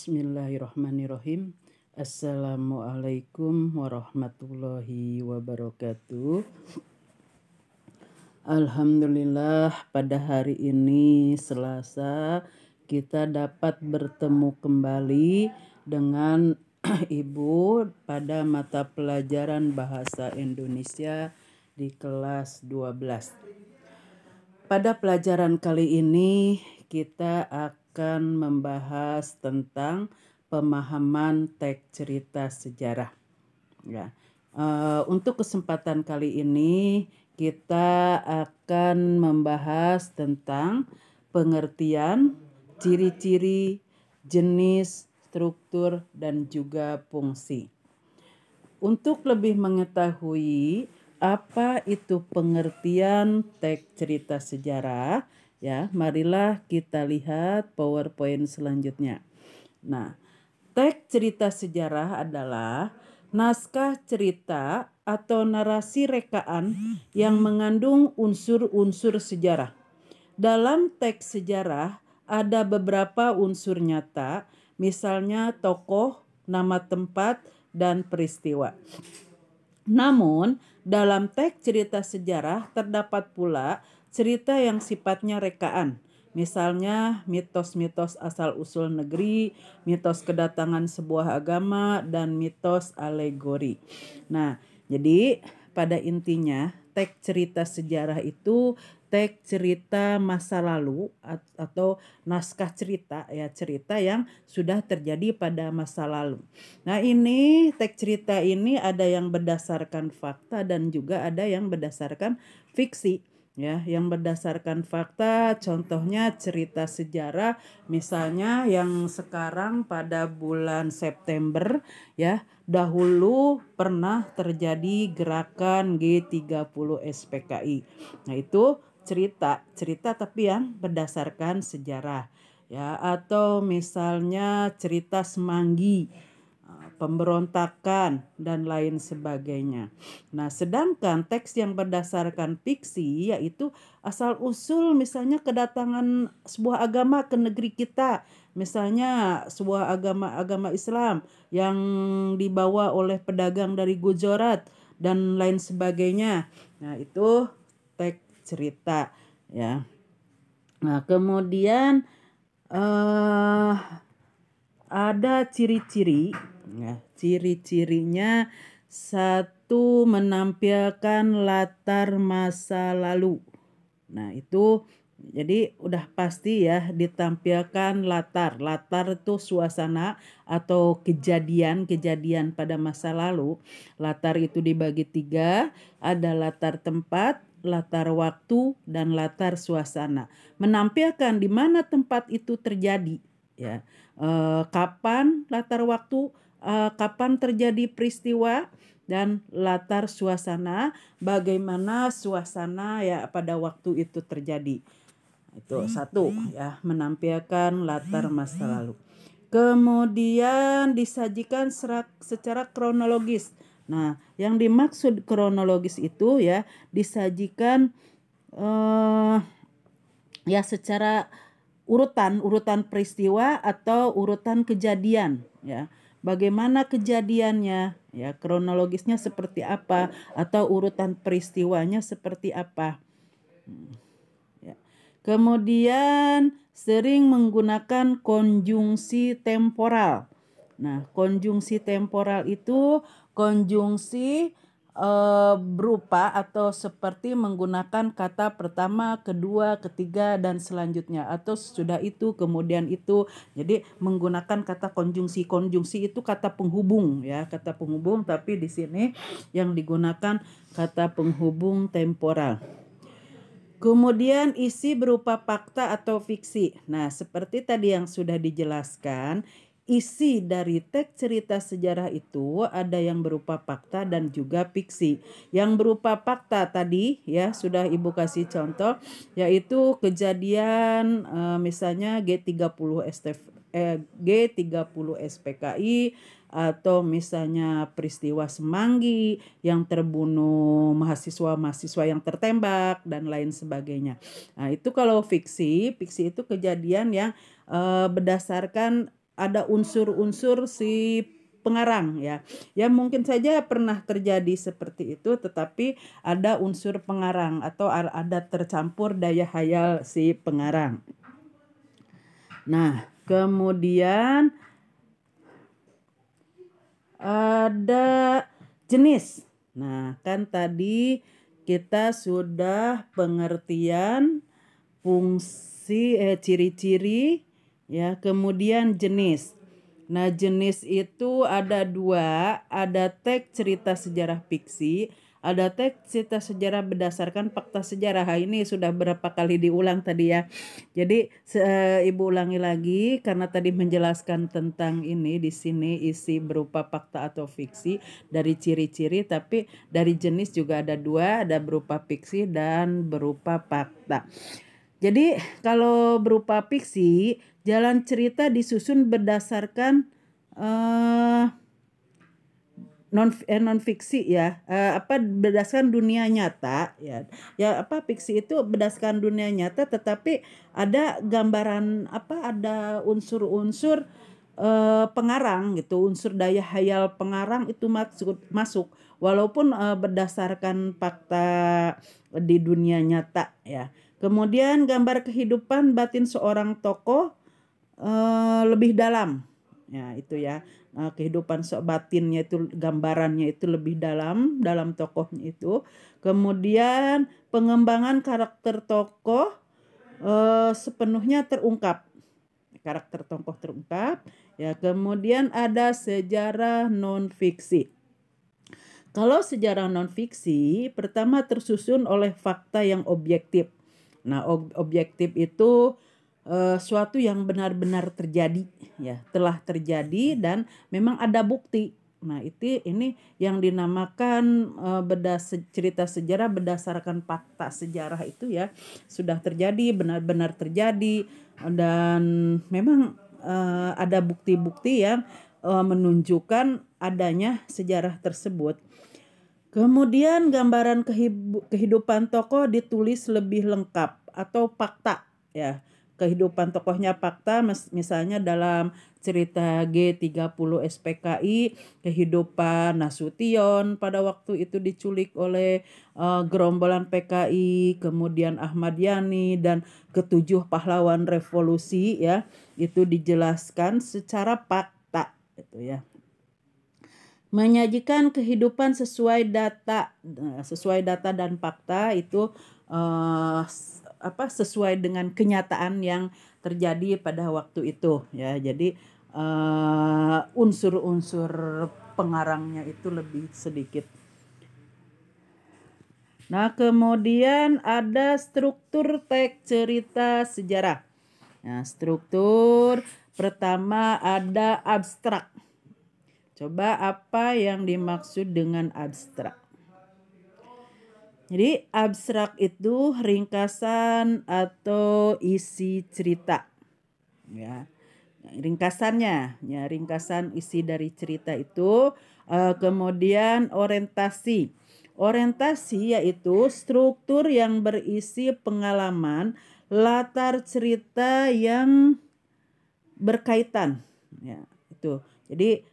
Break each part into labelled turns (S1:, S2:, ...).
S1: Bismillahirrahmanirrahim. Assalamualaikum warahmatullahi wabarakatuh. Alhamdulillah, pada hari ini Selasa kita dapat bertemu kembali dengan Ibu pada mata pelajaran Bahasa Indonesia di kelas 12. Pada pelajaran kali ini kita akan membahas tentang pemahaman teks cerita sejarah. Ya. Untuk kesempatan kali ini kita akan membahas tentang pengertian, ciri-ciri, jenis, struktur, dan juga fungsi. Untuk lebih mengetahui apa itu pengertian teks cerita sejarah, ya, marilah kita lihat PowerPoint selanjutnya. Nah, teks cerita sejarah adalah naskah cerita atau narasi rekaan yang mengandung unsur-unsur sejarah. Dalam teks sejarah ada beberapa unsur nyata, misalnya tokoh, nama tempat, dan peristiwa. Namun, dalam teks cerita sejarah terdapat pula cerita yang sifatnya rekaan. Misalnya mitos-mitos asal-usul negeri, mitos kedatangan sebuah agama, dan mitos alegori. Nah, jadi pada intinya teks cerita sejarah itu teks cerita masa lalu atau naskah cerita, ya, cerita yang sudah terjadi pada masa lalu. Nah, ini teks cerita ini ada yang berdasarkan fakta dan juga ada yang berdasarkan fiksi. Ya, yang berdasarkan fakta contohnya cerita sejarah misalnya yang sekarang pada bulan September, ya, dahulu pernah terjadi gerakan G30 SPKI. Nah, itu cerita tapi yang berdasarkan sejarah, ya, atau misalnya cerita Semanggi, pemberontakan, dan lain sebagainya. Nah, sedangkan teks yang berdasarkan fiksi yaitu asal-usul misalnya kedatangan sebuah agama ke negeri kita. Misalnya sebuah agama Islam yang dibawa oleh pedagang dari Gujarat dan lain sebagainya. Nah, itu teks cerita, ya. Nah, kemudian ada ciri-ciri, ya. Ciri-cirinya satu, menampilkan latar masa lalu. Nah, itu jadi udah pasti ya ditampilkan latar. Latar itu suasana atau kejadian pada masa lalu. Latar itu dibagi 3, ada latar tempat, latar waktu, dan latar suasana. Menampilkan di mana tempat itu terjadi, ya. Kapan latar waktu, kapan terjadi peristiwa, dan latar suasana, bagaimana suasana ya pada waktu itu terjadi. Itu satu, ya, menampilkan latar masa lalu. Kemudian disajikan secara kronologis. Nah, yang dimaksud kronologis itu ya disajikan ya secara urutan peristiwa atau urutan kejadian, ya. Bagaimana kejadiannya, ya, kronologisnya seperti apa atau urutan peristiwanya seperti apa. Ya. Kemudian sering menggunakan konjungsi temporal. Nah, konjungsi temporal itu konjungsi berupa atau seperti menggunakan kata pertama, kedua, ketiga, dan selanjutnya, atau sudah itu kemudian itu. Jadi menggunakan kata konjungsi. Konjungsi itu kata penghubung, ya, kata penghubung, tapi di sini yang digunakan kata penghubung temporal. Kemudian isi berupa fakta atau fiksi. Nah, seperti tadi yang sudah dijelaskan, isi dari teks cerita sejarah itu ada yang berupa fakta dan juga fiksi. Yang berupa fakta tadi ya sudah Ibu kasih contoh, yaitu kejadian misalnya G30 SPKI, atau misalnya peristiwa Semanggi yang terbunuh mahasiswa-mahasiswa yang tertembak dan lain sebagainya. Nah, itu kalau fiksi itu kejadian yang berdasarkan ada unsur-unsur si pengarang ya. Ya mungkin saja pernah terjadi seperti itu, tetapi ada unsur pengarang atau ada tercampur daya hayal si pengarang. Nah, kemudian ada jenis. Nah, kan tadi kita sudah pengertian fungsi, ciri-ciri, ya, kemudian jenis. Nah, jenis itu ada dua, ada teks cerita sejarah fiksi, ada teks cerita sejarah berdasarkan fakta sejarah. Ini sudah berapa kali diulang tadi ya. Jadi Ibu ulangi lagi karena tadi menjelaskan tentang ini di sini isi berupa fakta atau fiksi dari ciri-ciri, tapi dari jenis juga ada dua, ada berupa fiksi dan berupa fakta. Jadi kalau berupa fiksi, jalan cerita disusun berdasarkan non fiksi ya, berdasarkan dunia nyata ya. Ya fiksi itu berdasarkan dunia nyata, tetapi ada gambaran ada unsur-unsur pengarang gitu, unsur daya hayal pengarang itu masuk walaupun berdasarkan fakta di dunia nyata ya. Kemudian gambar kehidupan batin seorang tokoh lebih dalam. Ya, itu ya. Kehidupan batinnya itu, gambarannya itu lebih dalam tokohnya itu. Kemudian pengembangan karakter tokoh sepenuhnya terungkap. Karakter tokoh terungkap. Ya, kemudian ada sejarah non fiksi. Kalau sejarah non fiksi, pertama tersusun oleh fakta yang objektif. Nah, objektif itu suatu yang benar-benar terjadi ya, telah terjadi dan memang ada bukti. Nah, ini yang dinamakan cerita sejarah berdasarkan fakta sejarah itu ya, sudah terjadi, benar-benar terjadi dan memang ada bukti-bukti yang menunjukkan adanya sejarah tersebut. Kemudian gambaran kehidupan tokoh ditulis lebih lengkap atau fakta ya. Kehidupan tokohnya fakta, misalnya dalam cerita G30 SPKI, kehidupan Nasution pada waktu itu diculik oleh gerombolan PKI, kemudian Ahmad Yani dan ketujuh pahlawan revolusi ya, itu dijelaskan secara fakta itu ya. Menyajikan kehidupan sesuai data dan fakta itu sesuai dengan kenyataan yang terjadi pada waktu itu ya. Jadi unsur-unsur pengarangnya itu lebih sedikit. Nah, kemudian ada struktur teks cerita sejarah. Nah, struktur pertama ada abstrak. Coba apa yang dimaksud dengan abstrak? Jadi abstrak itu ringkasan atau isi cerita. Ya. Ringkasannya, ya, ringkasan isi dari cerita itu. Kemudian orientasi. Orientasi yaitu struktur yang berisi pengalaman, latar cerita yang berkaitan. Ya, itu. Jadi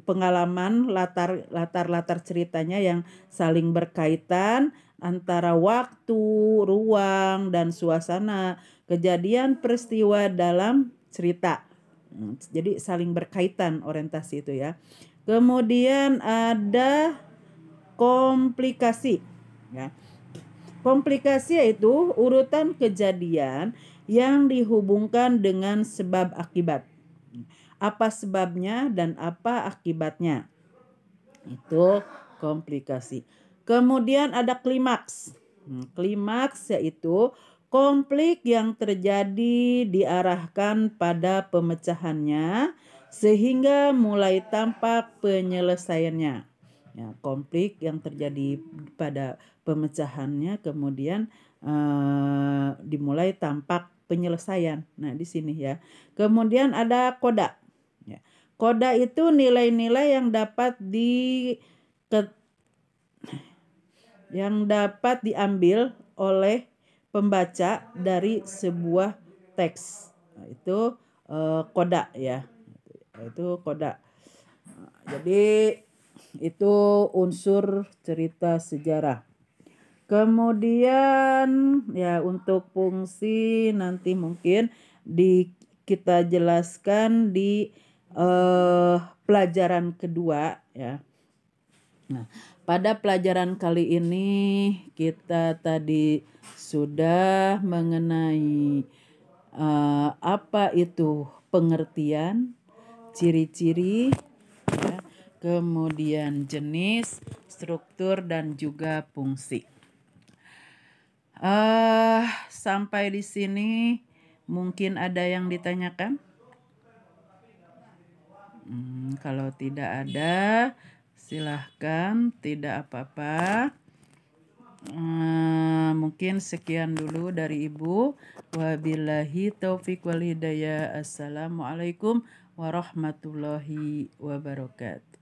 S1: pengalaman latar ceritanya yang saling berkaitan antara waktu, ruang, dan suasana, kejadian peristiwa dalam cerita. Jadi saling berkaitan orientasi itu ya. Kemudian ada komplikasi ya. Komplikasi yaitu urutan kejadian yang dihubungkan dengan sebab akibat. Apa sebabnya dan apa akibatnya. Itu komplikasi. Kemudian ada klimaks. Klimaks yaitu konflik yang terjadi diarahkan pada pemecahannya sehingga mulai tampak penyelesaiannya. Ya, konflik yang terjadi pada pemecahannya kemudian dimulai tampak penyelesaian. Nah, di sini ya. Kemudian ada koda. Ya. Koda itu nilai-nilai yang dapat diambil oleh pembaca dari sebuah teks. Nah, itu koda ya. Itu koda. Jadi itu unsur cerita sejarah. Kemudian ya untuk fungsi nanti mungkin kita jelaskan di pelajaran kedua ya. Nah, pada pelajaran kali ini kita tadi sudah mengenai apa itu pengertian, ciri-ciri, ya, kemudian jenis, struktur dan juga fungsi. Sampai di sini mungkin ada yang ditanyakan? Kalau tidak ada, silahkan, tidak apa-apa. Mungkin sekian dulu dari Ibu. Wabillahi taufiq wal hidayah. Assalamualaikum warahmatullahi wabarakatuh.